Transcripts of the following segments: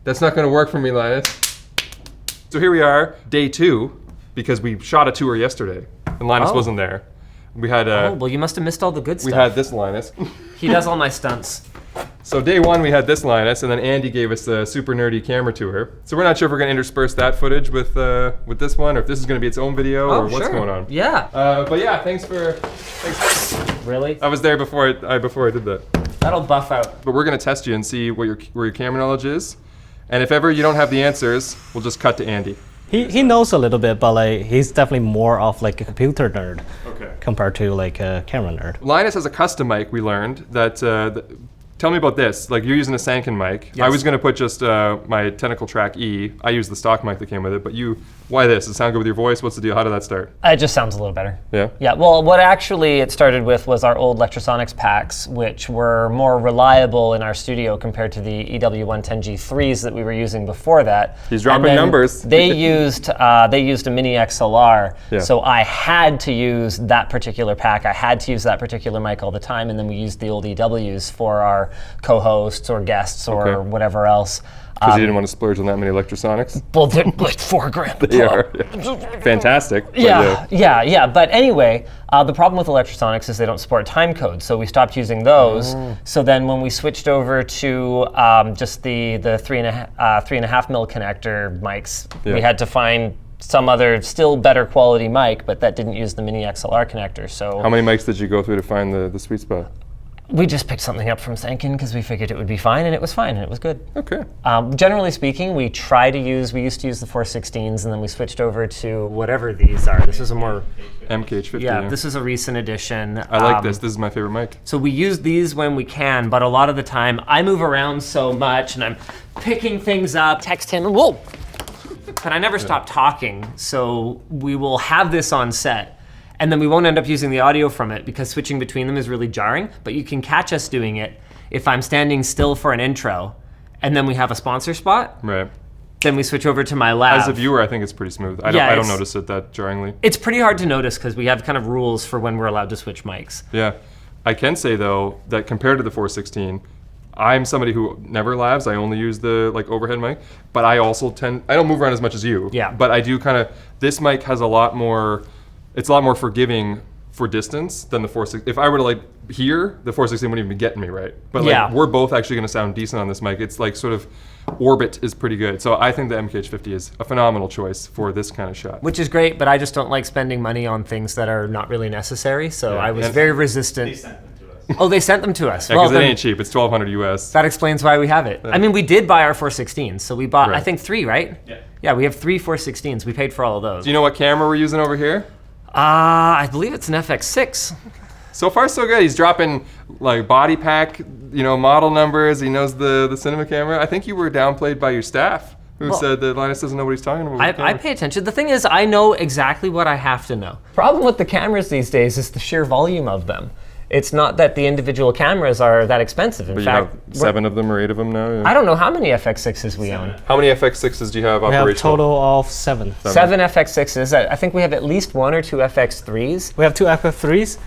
That's not going to work for me, Linus. So here we are, day 2, because we shot a tour yesterday, and Linus wasn't there. We had well, you must have missed all the good stuff. We had this Linus. He does all my stunts. So day 1 we had this Linus, and then Andy gave us a super nerdy camera tour. So we're not sure if we're going to intersperse that footage with this one, or if this is going to be its own video, or what's going on. Yeah. But yeah, thanks for. Really? I was there before I did that. That'll buff out. But we're going to test you and see where your camera knowledge is, and if ever you don't have the answers, we'll just cut to Andy. He knows a little bit, but like he's definitely more of like a computer nerd compared to like a camera nerd. Linus has a custom mic. We learned that. Tell me about this. Like, you're using a Sanken mic. Yes. I was going to put just my Technical Track E. I use the stock mic that came with it, but why this? Does it sound good with your voice? What's the deal? How did that start? It just sounds a little better. Yeah? Yeah, well, what actually it started with was our old Lectrosonics packs, which were more reliable in our studio compared to the EW110G3s that we were using before that. He's dropping numbers. They used a mini XLR, so I had to use that particular pack. I had to use that particular mic all the time, and then we used the old EWs for our co-hosts or guests or whatever else. Because you didn't want to splurge on that many Lectrosonics? Well, they're like $4,000. They are. Fantastic. Yeah. But anyway, the problem with Lectrosonics is they don't support time codes, so we stopped using those. So then when we switched over to just the 3.5 mil connector mics, we had to find some other still better quality mic, but that didn't use the mini XLR connector. So how many mics did you go through to find the sweet spot? We just picked something up from Sanken because we figured it would be fine, and it was fine, and it was good. Okay. Generally speaking, we used to use the 416s, and then we switched over to whatever these are. This is a more MKH50. Yeah, this is a recent addition. I like this. This is my favorite mic. So we use these when we can, but a lot of the time I move around so much, and I'm picking things up. Text him, whoa! But I never stop talking, so we will have this on set. And then we won't end up using the audio from it because switching between them is really jarring, but you can catch us doing it if I'm standing still for an intro and then we have a sponsor spot. Right. Then we switch over to my lab. As a viewer, I think it's pretty smooth. I don't notice it that jarringly. It's pretty hard to notice because we have kind of rules for when we're allowed to switch mics. Yeah. I can say though that compared to the 416, I'm somebody who never labs. I only use the overhead mic, but I also I don't move around as much as you. Yeah. But I do this mic has it's a lot more forgiving for distance than the 416. If I were to hear, the 416 wouldn't even be getting me right. But we're both actually going to sound decent on this mic. It's sort of orbit is pretty good. So I think the MKH50 is a phenomenal choice for this kind of shot. Which is great, but I just don't like spending money on things that are not really necessary. So I was very resistant. They sent them to us. Oh, they sent them to us. Yeah, because it ain't cheap. It's $1,200 US. That explains why we have it. I mean, we did buy our 416s, so we bought, I think 3, right? Yeah. Yeah, we have 3 416s. We paid for all of those. Do you know what camera we're using over here? I believe it's an FX6. So far, so good. He's dropping body pack, model numbers. He knows the cinema camera. I think you were downplayed by your staff who said that Linus doesn't know what he's talking about. I pay attention. The thing is, I know exactly what I have to know. Problem with the cameras these days is the sheer volume of them. It's not that the individual cameras are that expensive. In fact, you have 7 of them or 8 of them now? Yeah. I don't know how many FX6s we own. How many FX6s do you have operational? We have a total of 7. 7 FX6s. I think we have at least 1 or 2 FX3s. We have 2 FX3s.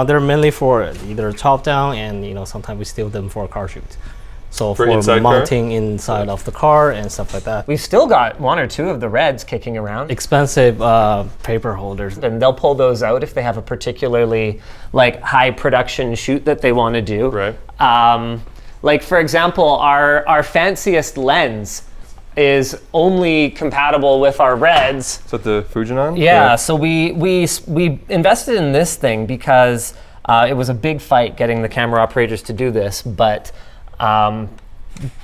They're mainly for either top down and sometimes we steal them for a car shoot. So for mounting inside of the car and stuff like that. We've still got 1 or 2 of the Reds kicking around. Expensive paper holders. And they'll pull those out if they have a particularly high production shoot that they want to do. Right. For example, our fanciest lens is only compatible with our Reds. Is that the Fujinon? Yeah. So we invested in this thing because it was a big fight getting the camera operators to do this, but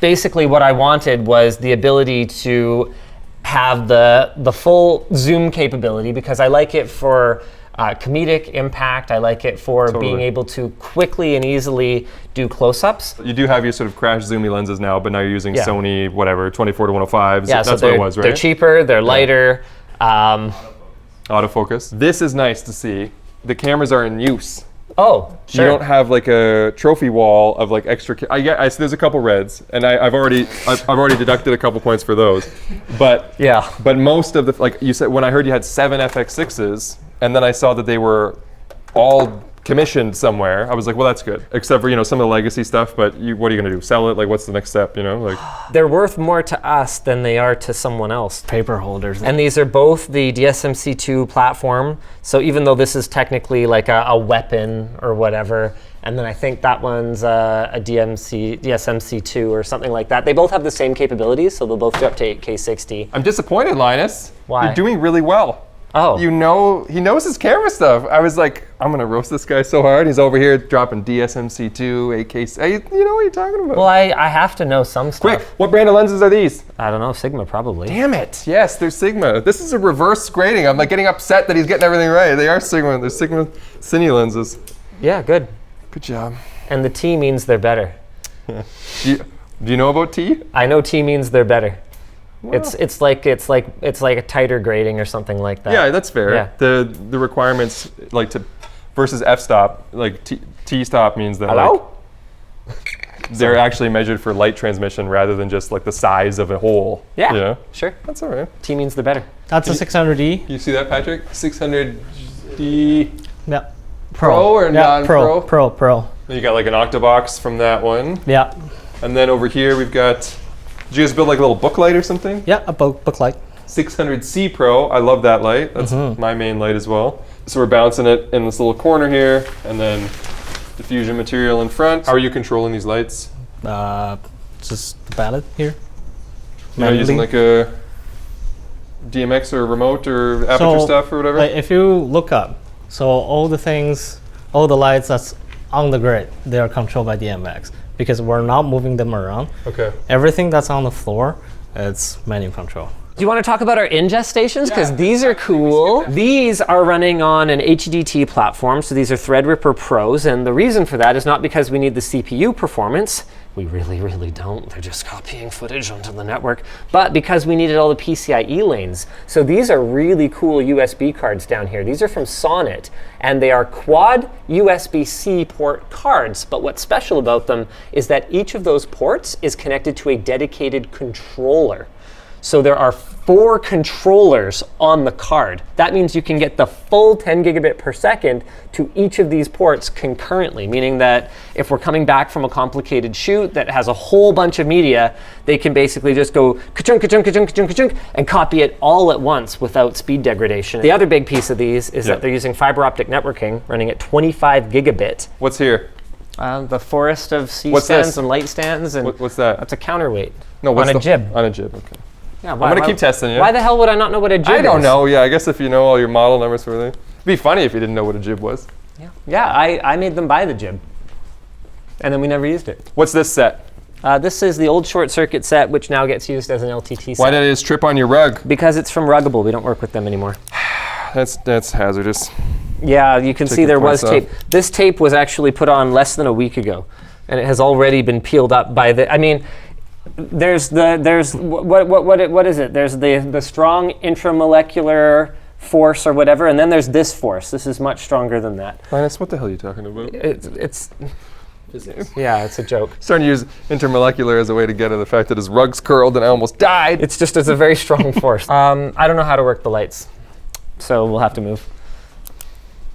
basically what I wanted was the ability to have the full zoom capability because I like it for comedic impact. I like it for being able to quickly and easily do close-ups. You do have your sort of crash zoomy lenses now, but now you're using Sony, 24 to 105s. Yeah, that's what it was, right? They're cheaper, they're lighter. Autofocus. This is nice to see. The cameras are in use. Oh, sure. You don't have a trophy wall of extra. There's a couple Reds, and I've already deducted a couple points for those. But but most of the you said when I heard you had 7 FX6s, and then I saw that they were all commissioned somewhere. I was like, well, that's good. Except for, you know, some of the legacy stuff, but what are you gonna do? Sell it? Like, what's the next step, you know? Like, they're worth more to us than they are to someone else. Paper holders. And these are both the DSMC2 platform. So even though this is technically like a weapon or whatever, and then I think that one's a DSMC2 or something like that. They both have the same capabilities, so they'll both go up to 8K60. I'm disappointed, Linus. Why? You're doing really well. Oh. You know, he knows his camera stuff. I was like, I'm gonna roast this guy so hard. He's over here dropping DSMC2, 8K. You know what you're talking about. Well, I have to know some stuff. Quick, what brand of lenses are these? I don't know, Sigma probably. Damn it. Yes, they're Sigma. This is a reverse grading. I'm like getting upset that he's getting everything right. They are Sigma. They're Sigma Cine lenses. Yeah, good. Good job. And the T means they're better. Do you know about T? I know T means they're better. Well. It's like a tighter grading or something like that. Yeah, that's fair. Yeah. The requirements like to versus f-stop, like t-stop means that Hello? Like, they're actually measured for light transmission rather than just like the size of a hole. Yeah. You know? Sure. That's all right. T means they're better. That's a 600D. You see that, Patrick? 600D Yeah. Pro or non-pro? Pro. Then you got like an octabox from that one. Yeah. And then over here we've got, did you guys build like a little book light or something? Yeah, a book light. 600C Pro, I love that light. That's my main light as well. So we're bouncing it in this little corner here, and then diffusion material in front. How are you controlling these lights? Just the palette here. You're not using like a DMX or remote or aperture stuff or whatever? Like if you look up, so all the lights that's on the grid, they are controlled by DMX because we're not moving them around. Okay. Everything that's on the floor, it's manual control. Do you want to talk about our ingest stations? Because Yeah. these are cool. These are running on an HDT platform, so these are Threadripper Pros, and the reason for that is not because we need the CPU performance. We really, really don't. They're just copying footage onto the network. But because we needed all the PCIe lanes. So these are really cool USB cards down here. These are from Sonnet, and they are quad USB-C port cards. But what's special about them is that each of those ports is connected to a dedicated controller. So there are 4 controllers on the card. That means you can get the full 10 gigabit per second to each of these ports concurrently, meaning that if we're coming back from a complicated shoot that has a whole bunch of media, they can basically just go ka-chunk, ka-chunk, ka-chunk, ka-chunk, ka-chunk, and copy it all at once without speed degradation. The other big piece of these is that they're using fiber optic networking running at 25 gigabit. What's here? The forest of C What's stands this? and light stands. And What's that? that's a counterweight. No, what's on a jib. On a jib, okay. Yeah, I'm gonna keep testing you. Why the hell would I not know what a jib is? I don't know. Yeah, I guess if you know all your model numbers for everything. It'd be funny if you didn't know what a jib was. Yeah, I made them buy the jib. And then we never used it. What's this set? This is the old ShortCircuit set, which now gets used as an LTT set. Why did it just trip on your rug? Because it's from Ruggable. We don't work with them anymore. That's hazardous. Yeah, you can see there was tape. This tape was actually put on less than a week ago, and it has already been peeled up by the. I mean, there's what is it? There's the strong intramolecular force or whatever, and then there's this force. This is much stronger than that. Linus, what the hell are you talking about? It's yeah, it's a joke. Starting to use intermolecular as a way to get at the fact that his rug's curled and I almost died. It's a very strong force. I don't know how to work the lights, so we'll have to move.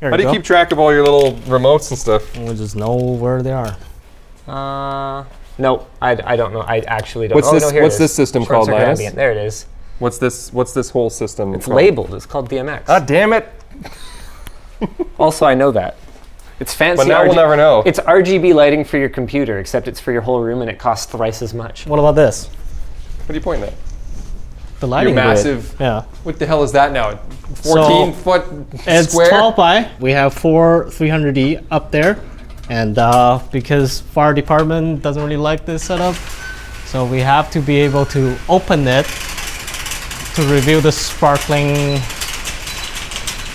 How do you keep track of all your little remotes and stuff? We just know where they are. No, I don't know. I actually don't. What's this system called, Linus? There it is. What's this whole system It's called? labeled. It's called DMX. Ah, damn it! Also, I know that. It's fancy. But now we'll never know. It's RGB lighting for your computer, except it's for your whole room and it costs thrice as much. What about this? What are you pointing at? The lighting Your grid. massive. Yeah. What the hell is that now? 14 foot It's square? 12 by. We have 4 300D up there. And because fire department doesn't really like this setup, so we have to be able to open it to reveal the sparkling.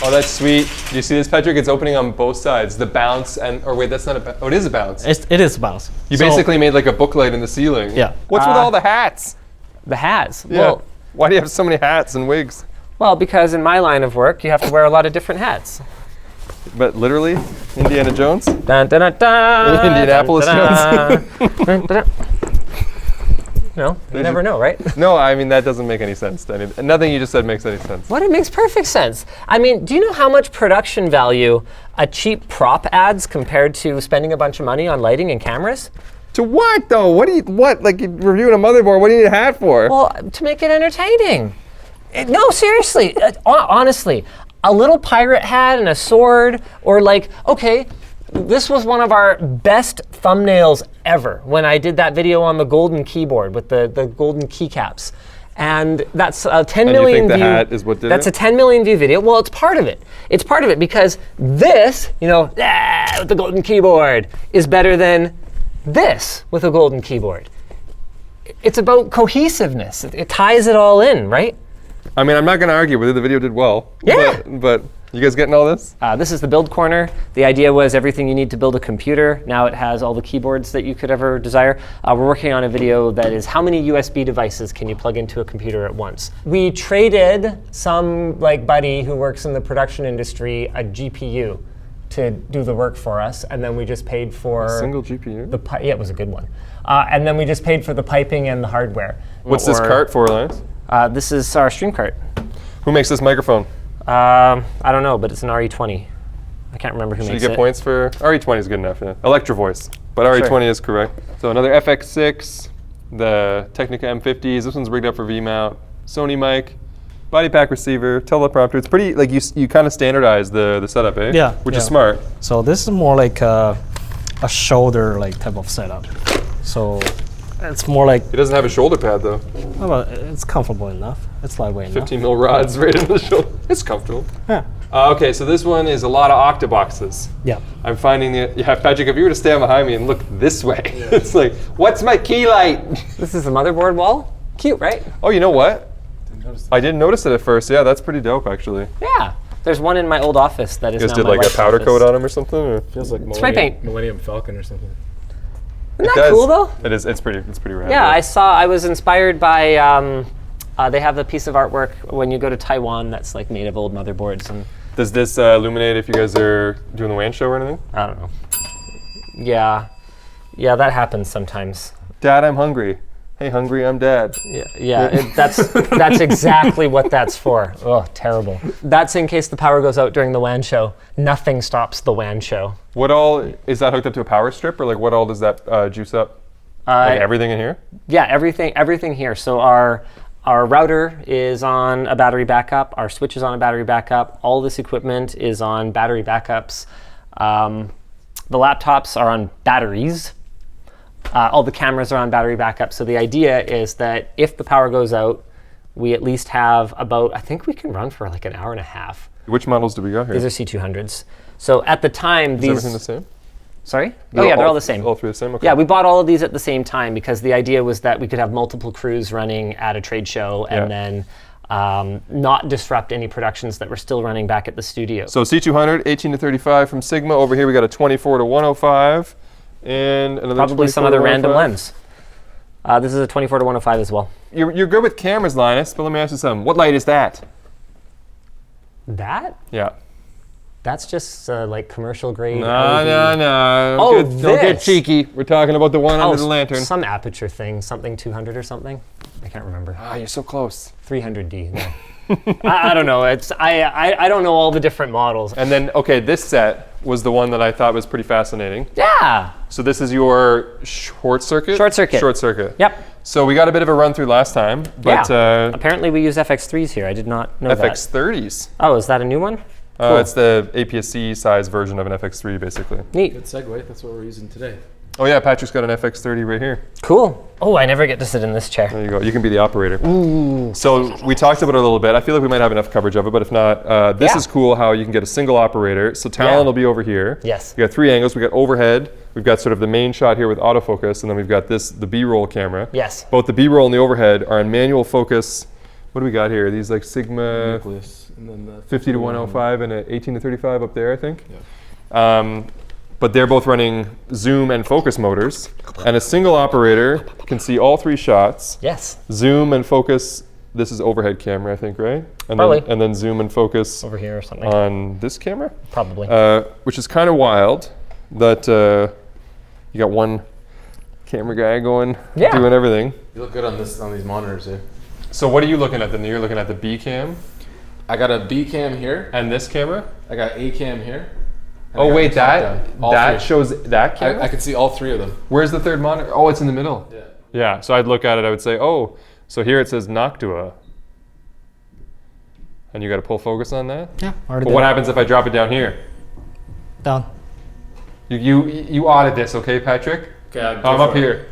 Oh, that's sweet. Do you see this, Patrick? It's opening on both sides. The bounce and, or wait, that's not a bounce. Oh, it is a bounce. It is a bounce. You basically made like a booklight in the ceiling. Yeah. What's with all the hats? The hats. Yeah. Well, why do you have so many hats and wigs? well, because in my line of work, you have to wear a lot of different hats. But literally, Indiana Jones? Dun, dun, dun, dun, Indianapolis dun, dun, dun, dun. know, you never know, right? No, I mean, that doesn't make any sense. Nothing you just said makes any sense. What? It makes perfect sense. I mean, do you know how much production value a cheap prop adds compared to spending a bunch of money on lighting and cameras? To what, though? What? Like, you're reviewing a motherboard, what do you need a hat for? Well, to make it entertaining. No, seriously, honestly, a little pirate hat and a sword, or like, okay, this was one of our best thumbnails ever when I did that video on the golden keyboard with the golden keycaps. And that's a 10 million view. And you think the hat is what did That's it? a 10 million view video. Well, it's part of it. It's part of it because this, you know, with the golden keyboard is better than this with a golden keyboard. It's about cohesiveness. It ties it all in, right? I mean, I'm not going to argue whether the video did well. Yeah. But you guys getting all this? This is the build corner. The idea was everything you need to build a computer. Now it has all the keyboards that you could ever desire. We're working on a video that is how many USB devices can you plug into a computer at once? We traded some buddy who works in the production industry a GPU to do the work for us, and then we just paid for a single GPU. Yeah, it was a good one. And then we just paid for the piping and the hardware. What's this cart for, Linus? This is our stream cart. Who makes this microphone? I don't know, but it's an RE20. I can't remember who makes it. Should you get points for RE20 is good enough. Yeah. Electro Voice, but RE20 is correct. So another FX6, the Technica M50s. This one's rigged up for V-mount. Sony mic. Body pack receiver, teleprompter. It's pretty, like you kind of standardize the setup, eh? Yeah. Which is smart. So this is more like a shoulder type of setup. So it's more like. It doesn't have a shoulder pad though. Well, it's comfortable enough. It's lightweight enough. 15 mil rods right into the shoulder. It's comfortable. Yeah. Okay, so this one is a lot of octaboxes. Yeah. I'm finding that, yeah, Patrick, if you were to stand behind me and look this way, it's like, what's my key light? This is the motherboard wall. Cute, right? Oh, you know what? I didn't notice it at first. Yeah, that's pretty dope, actually. Yeah. There's one in my old office that is You now guys did my like a wife's powder office. coat on them or something? Or? Feels like Spray paint. Millennium Falcon or something. Isn't that cool though? It is. It's pretty rad. Yeah, I was inspired by. They have a piece of artwork when you go to Taiwan that's like made of old motherboards, and Does this illuminate if you guys are doing the WAN show or anything? I don't know. Yeah, that happens sometimes. Dad, I'm hungry. Hey, hungry, I'm Dad. That's exactly what that's for. Oh, terrible. That's in case the power goes out during the WAN show. Nothing stops the WAN show. What all is that hooked up to a power strip, or like what all does that juice up? Like everything in here? Yeah, everything here. So our router is on a battery backup. Our switch is on a battery backup. All this equipment is on battery backups. The laptops are on batteries. All the cameras are on battery backup. So the idea is that if the power goes out, we at least have about, I think we can run for like an hour and a half. Which models do we got here? These are C200s. So at the time, Is everything the same? Sorry? Oh yeah, they're all the same. All three the same? Okay. Yeah, we bought all of these at the same time because the idea was that we could have multiple crews running at a trade show and then not disrupt any productions that were still running back at the studio. So C200, 18 to 35 from Sigma. Over here we got a 24 to 105. And another probably some other 24 to random 105. lens. This is a 24 to 105 as well. You're good with cameras, Linus, but let me ask you something. What light is that? That? Yeah. That's just like commercial grade. No. Oh, Don't get this. cheeky. We're talking about the one under the lantern. Some aperture thing, something 200 or something. I can't remember. Ah, you're so close. 300D. No. I don't know. I don't know all the different models. And then, okay, this set was the one that I thought was pretty fascinating. Yeah. So this is your ShortCircuit? ShortCircuit. ShortCircuit. Yep. So we got a bit of a run through last time, but Apparently we use FX3s here. I did not know that. FX30s. Oh, is that a new one? Cool. It's the APS-C size version of an FX3, basically. Neat. Good segue. That's what we're using today. Oh yeah, Patrick's got an FX30 right here. Cool. Oh, I never get to sit in this chair. There you go. You can be the operator. Ooh. So we talked about it a little bit. I feel like we might have enough coverage of it, but if not, this is cool how you can get a single operator. So Talon will be over here. Yes. We got three angles. We got overhead. We've got sort of the main shot here with autofocus, and then we've got the B-roll camera. Yes. Both the B-roll and the overhead are in manual focus. What do we got here? These like Sigma Nucleus, and then the 50 to 105 and an 18 to 35 up there, I think. Yeah. But they're both running zoom and focus motors, and a single operator can see all three shots. Yes. Zoom and focus. This is overhead camera, I think, right? And Probably. Then, and then zoom and focus Over here or something. on this camera, Probably. which is kind of wild. That you got one camera guy going, Yeah. doing everything. You look good on these monitors here. So what are you looking at then? You're looking at the B cam I got a B cam here. and this camera? I got A cam here. and I Oh got wait, the top down. All that three. shows that camera? I can see all three of them. Where's the third monitor? Oh, it's in the middle. Yeah. Yeah, so I'd look at it, I would say, oh, so here it says Noctua. And you got to pull focus on that? Yeah, already But what happens if I drop it down here? Down. You audit this, okay, Patrick? Okay, I'm up here.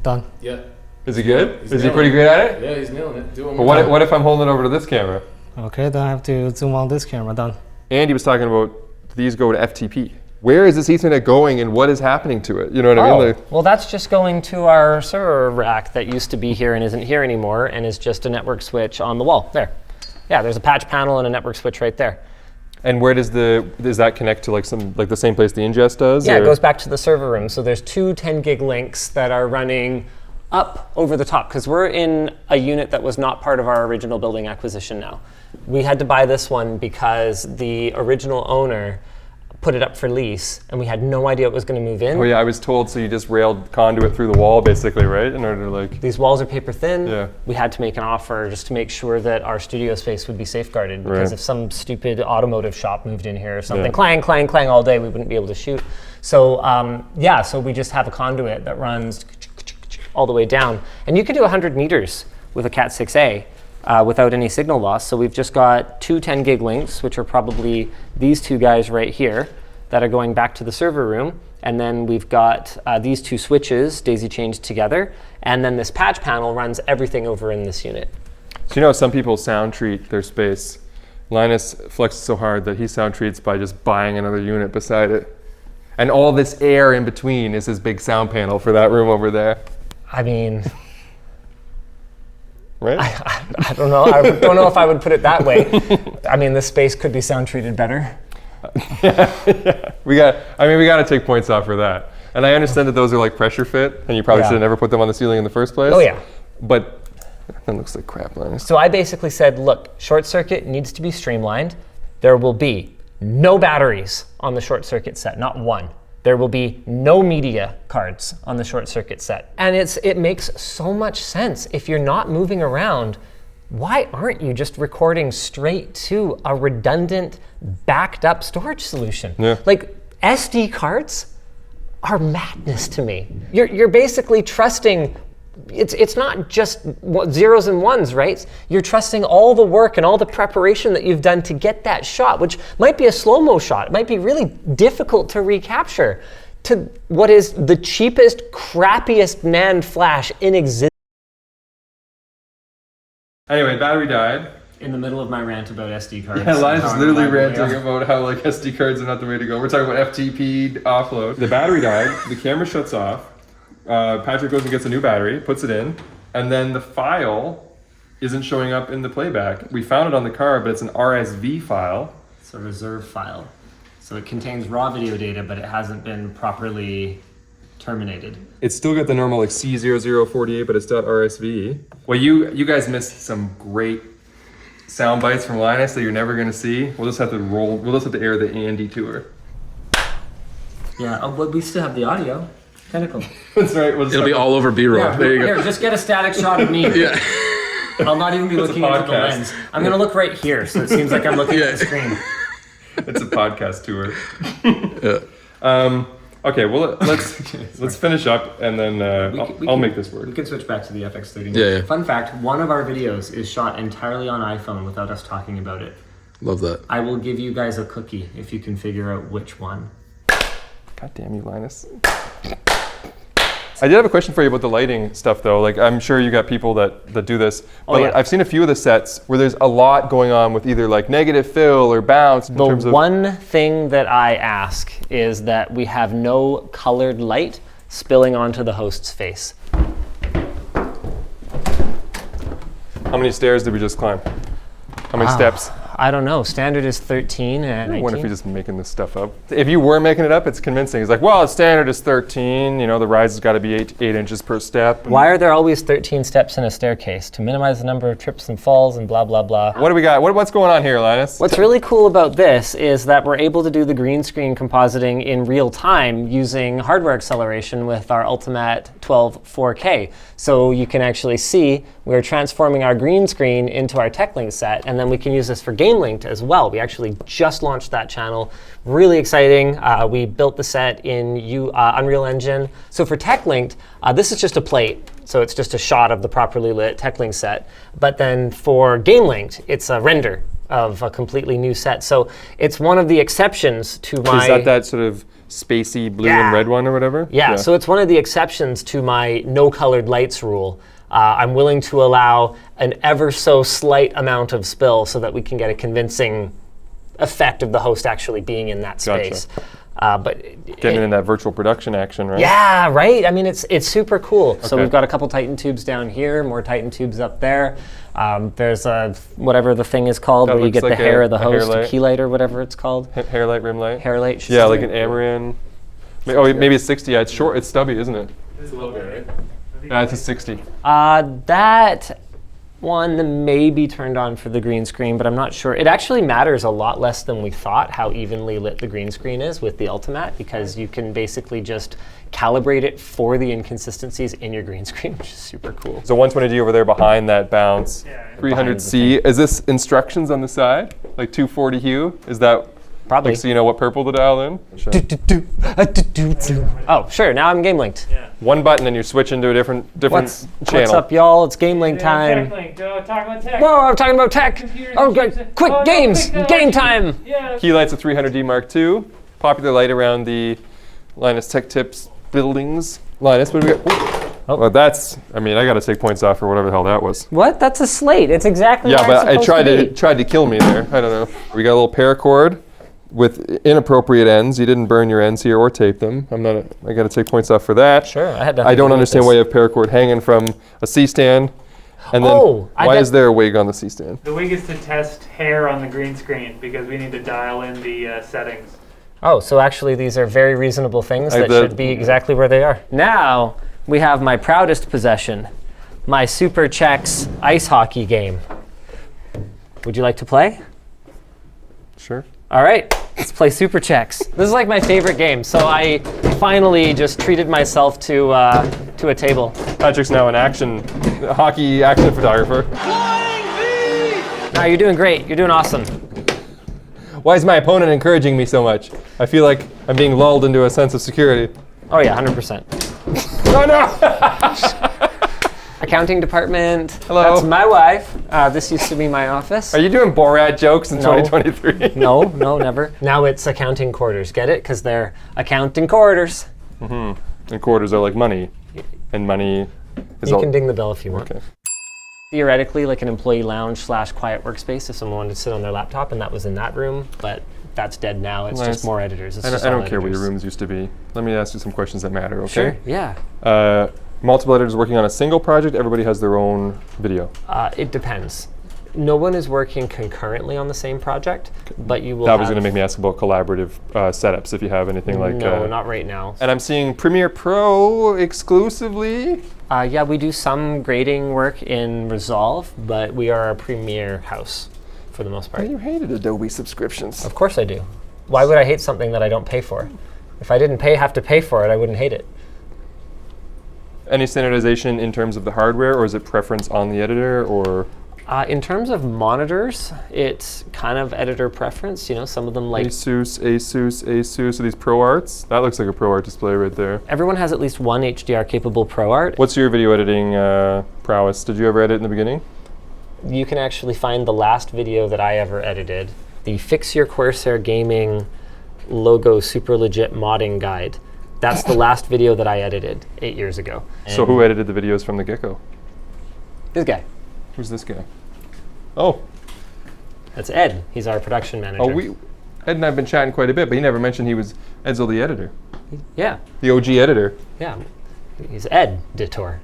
Done. Yeah. Is he good? He's Is he nailing pretty it. great at it? Yeah, he's nailing it. Do it one But more what if I'm holding it over to this camera? Okay, then I have to zoom on this camera. Done. Andy was talking about these go to FTP. Where is this Ethernet going and what is happening to it? You know what I mean? Like, Well, that's just going to our server rack that used to be here and isn't here anymore and is just a network switch on the wall. There. Yeah, there's a patch panel and a network switch right there. and where does that connect to like the same place the ingest does? Yeah, or? it goes back to the server room. So there's two 10 gig links that are running up over the top because we're in a unit that was not part of our original building acquisition now. We had to buy this one because the original owner put it up for lease and we had no idea it was going to move in. Oh yeah, I was told, so you just railed conduit through the wall basically, right? In order to like... These walls are paper thin. Yeah. We had to make an offer just to make sure that our studio space would be safeguarded because Right. if some stupid automotive shop moved in here or something, Yeah. clang, clang, clang all day, we wouldn't be able to shoot. So yeah, so we just have a conduit that runs all the way down. And you could do 100 meters with a Cat 6A without any signal loss. So we've just got two 10 gig links, which are probably these two guys right here that are going back to the server room. And then we've got these two switches daisy chained together. And then this patch panel runs everything over in this unit. So you know some people sound treat their space. Linus flexes so hard that he sound treats by just buying another unit beside it. And all this air in between is his big sound panel for that room over there. I mean, Right? I don't know. I don't know if I would put it that way. I mean, this space could be sound treated better. We got to take points off for that. And I understand that those are like pressure fit, and you probably Yeah. should have never put them on the ceiling in the first place. Oh yeah. But that looks like crap, Linus. So I basically said, look, ShortCircuit needs to be streamlined. There will be no batteries on the ShortCircuit set, not one. There will be no media cards on the ShortCircuit set. And it makes so much sense. If you're not moving around, why aren't you just recording straight to a redundant, backed up storage solution? Yeah. Like SD cards are madness to me. You're basically trusting, it's not just zeros and ones, right? You're trusting all the work and all the preparation that you've done to get that shot, which might be a slow-mo shot. It might be really difficult to recapture, to what is the cheapest, crappiest NAND flash in existence. Anyway, battery died. In the middle of my rant about SD cards. Yeah, Linus is literally ranting about how like SD cards are not the way to go. We're talking about FTP offload. The battery died. The camera shuts off. Patrick goes and gets a new battery, puts it in, and then the file isn't showing up in the playback. We found it on the card, but it's an RSV file. It's a reserve file. So it contains raw video data, but it hasn't been properly terminated. It's still got the normal like C0048, but it's .RSV. Well, you guys missed some great sound bites from Linus that you're never gonna see. We'll just have to air the Andy tour. Yeah, but we still have the audio. Kind of cool. That's right. It'll be all over B-roll. Yeah, There you go. Here, just get a static shot of me. Yeah. I'll not even be It's a looking into the podcast. lens. I'm going to look right here, so it seems like I'm looking at the screen. It's a podcast tour. Yeah. Okay, well let's finish up and then I'll make this work. We can switch back to the FX30. Yeah, yeah. Fun fact, one of our videos is shot entirely on iPhone without us talking about it. Love that. I will give you guys a cookie if you can figure out which one. God damn you, Linus. I did have a question for you about the lighting stuff though. Like I'm sure you got people that do this. But yeah. like, I've seen a few of the sets where there's a lot going on with either like negative fill or bounce in terms The of one thing that I ask is that we have no colored light spilling onto the host's face. how many stairs did we just climb? How many steps? I don't know. Standard is 13 and I 19. wonder if you're just making this stuff up. If you were making it up, it's convincing. It's like, well, standard is 13. You know, the rise has got to be 8 inches per step. Why are there always 13 steps in a staircase? To minimize the number of trips and falls and blah, blah, blah. What do we got? What's going on here, Linus? What's really cool about this is that we're able to do the green screen compositing in real time using hardware acceleration with our Ultimate 12 4K. So you can actually see we're transforming our green screen into our TechLink set, and then we can use this for GameLinked as well. We actually just launched that channel. Really exciting. We built the set in Unreal Engine. So for TechLinked, this is just a plate. So it's just a shot of the properly lit TechLink set. But then for GameLinked, it's a render of a completely new set. So it's one of the exceptions to my... Is that sort of spacey blue and red one or whatever? Yeah, so it's one of the exceptions to my no colored lights rule. I'm willing to allow an ever so slight amount of spill so that we can get a convincing effect of the host actually being in that space. But getting in that virtual production action, right? Yeah, right? I mean, it's super cool. Okay. So we've got a couple Titan tubes down here, more Titan tubes up there. There's whatever the thing is called, where you get the hair of the host, a key light or whatever it's called. Hair light, rim light? Hair light. Yeah, like an Amaran. Oh, maybe it's 60. Yeah, it's short. It's stubby, isn't it? It's a little bit, right? Yeah, it's a 60. That one may be turned on for the green screen, but I'm not sure. It actually matters a lot less than we thought how evenly lit the green screen is with the Ultimate, because you can basically just calibrate it for the inconsistencies in your green screen, which is super cool. So 120D over there behind that bounce. 300C. Is this instructions on the side? Like 240 hue? Is that probably? Like, so you know what purple to dial in? Oh, sure. Now I'm game linked. Yeah. One button and you're switching to a different channel. What's up, y'all? It's game link time. Talk about tech. Whoa, I'm talking about tech. Oh, good. Quick, games. Game time. Yeah. Key light's a 300D Mark II. Popular light around the Linus Tech Tips buildings. Linus, what do we got? Oh, well, that's, I mean, I got to take points off for whatever the hell that was. What? That's a slate. It's exactly yeah, but it tried to kill me there. I don't know. We got a little paracord with inappropriate ends. You didn't burn your ends here or tape them. I got to take points off for that. Sure, I don't understand why you have paracord hanging from a C-stand. And then why is there a wig on the C-stand? The wig is to test hair on the green screen because we need to dial in the settings. Oh, so actually these are very reasonable things that should be exactly where they are. Now we have my proudest possession, my Super Chex ice hockey game. Would you like to play? Sure. All right, let's play Super Chex. This is like my favorite game, so I finally just treated myself to a table. Patrick's now an hockey action photographer. No, you're doing great. You're doing awesome. Why is my opponent encouraging me so much? I feel like I'm being lulled into a sense of security. Oh yeah, 100%. Oh no! Accounting department. Hello. That's my wife. This used to be my office. Are you doing Borat jokes in 2023? No, never. Now it's accounting quarters. Get it? Because they're accounting quarters. Mm-hmm. And quarters are like money. And money is You can ding the bell if you want. Okay. Theoretically, like an employee lounge / quiet workspace if someone wanted to sit on their laptop, and that was in that room, but that's dead now. It's just more editors. I don't care what your rooms used to be. Let me ask you some questions that matter, okay? Sure, yeah. Multiple editors working on a single project, everybody has their own video? It depends. No one is working concurrently on the same project, but you will That was going to make me ask about collaborative setups, if you have anything like... No, not right now. And I'm seeing Premiere Pro exclusively? Yeah, we do some grading work in Resolve, but we are a Premiere house for the most part. You hated Adobe subscriptions. Of course I do. Why would I hate something that I don't pay for? If I didn't have to pay for it, I wouldn't hate it. Any standardization in terms of the hardware, or is it preference on the editor, or... In terms of monitors, it's kind of editor preference. You know, some of them like... Asus. So these ProArts? That looks like a ProArt display right there. Everyone has at least one HDR-capable ProArt. What's your video editing prowess? Did you ever edit in the beginning? You can actually find the last video that I ever edited, the Fix Your Corsair Gaming logo super legit modding guide. That's the last video that I edited 8 years ago. So who edited the videos from the get-go? This guy. Who's this guy? Oh. That's Ed. He's our production manager. Oh, Ed and I have been chatting quite a bit, but he never mentioned he was Edsel the editor. Yeah. The OG editor. Yeah. He's editor.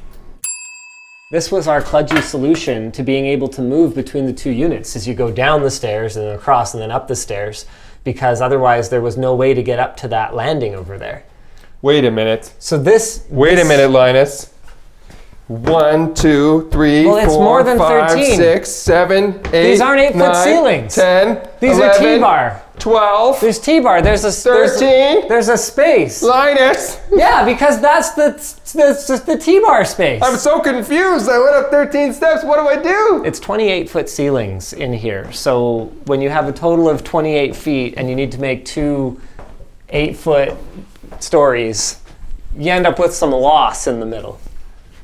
This was our kludgy solution to being able to move between the two units as you go down the stairs and then across and then up the stairs, because otherwise there was no way to get up to that landing over there. Wait a minute. So this... Wait a minute, Linus. 1, 2, 3, Well, it's 4, more than 5, 13. 6, 7, 8, These aren't 8-foot 9, ceilings. 10, These 11, are T-bar. 12, There's T-bar. There's a 13. There's a space. Linus. Yeah, because that's the T-bar space. I'm so confused. I went up 13 steps. What do I do? It's 28-foot ceilings in here. So when you have a total of 28 feet and you need to make 2 8-foot stories, you end up with some loss in the middle.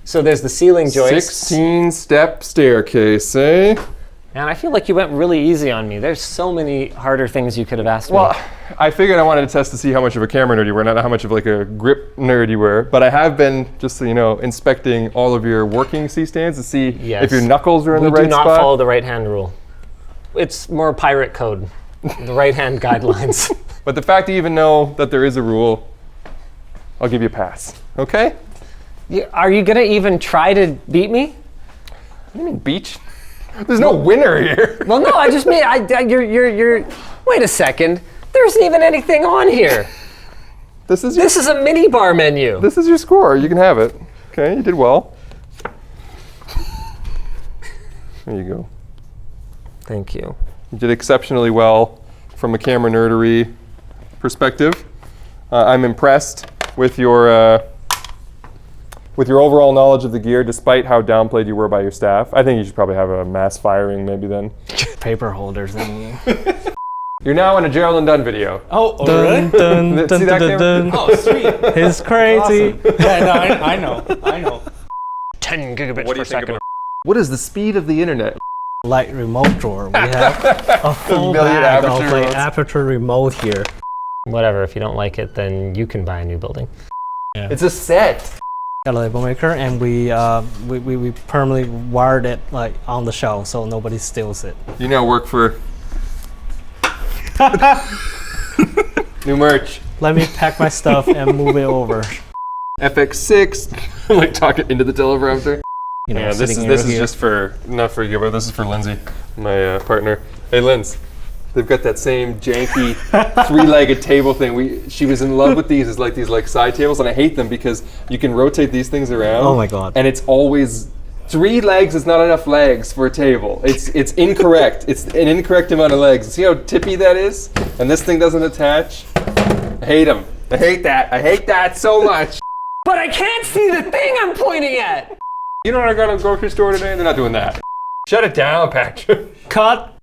So there's the ceiling joists. 16-step staircase, eh? And I feel like you went really easy on me. There's so many harder things you could have asked me. Well, I figured I wanted to test to see how much of a camera nerd you were, not how much of like a grip nerd you were. But I have been, just so you know, inspecting all of your working C-stands to see if your knuckles are in the right spot. We do not follow the right-hand rule. It's more pirate code, the right-hand guidelines. But the fact that you even know that there is a rule, I'll give you a pass, okay? Are you gonna even try to beat me? What do you mean, beach? There's no winner here. Well, no, I just mean, you're, wait a second. There isn't even anything on here. This is a mini bar menu. This is your score. You can have it. Okay, you did well. There you go. Thank you. You did exceptionally well from a camera nerdery perspective. I'm impressed with your overall knowledge of the gear, despite how downplayed you were by your staff. I think you should probably have a mass firing maybe then. Paper holders in. You're now in a Gerald Undone video. Oh, really? Dun, dun, See that dun, dun, dun. Oh, sweet. It's crazy. Yeah, no, I know. 10 gigabits What do per you think second. about? What is the speed of the internet? Light remote drawer. We have a full million bag of aperture like remotes. aperture remote here. Whatever, if you don't like it, then you can buy a new building. It's a set. Got a label maker, and we permanently wired it like on the shelf so nobody steals it. You now work for new merch. Let me pack my stuff and move it over. FX6. Like talking into the teleprompter. You know, Yeah, this sitting is here. just for, not for you, but this is for Lindsay, my partner. Hey, Linz, they've got that same janky three-legged table thing. She was in love with these as like these like side tables, and I hate them because you can rotate these things around. Oh my God. And it's always 3 legs is not enough legs for a table. It's incorrect. It's an incorrect amount of legs. See how tippy that is? And this thing doesn't attach. I hate them. I hate that. I hate that so much. But I can't see the thing I'm pointing at! You know what I got at the grocery store today? They're not doing that. Shut it down, Patrick. Cut.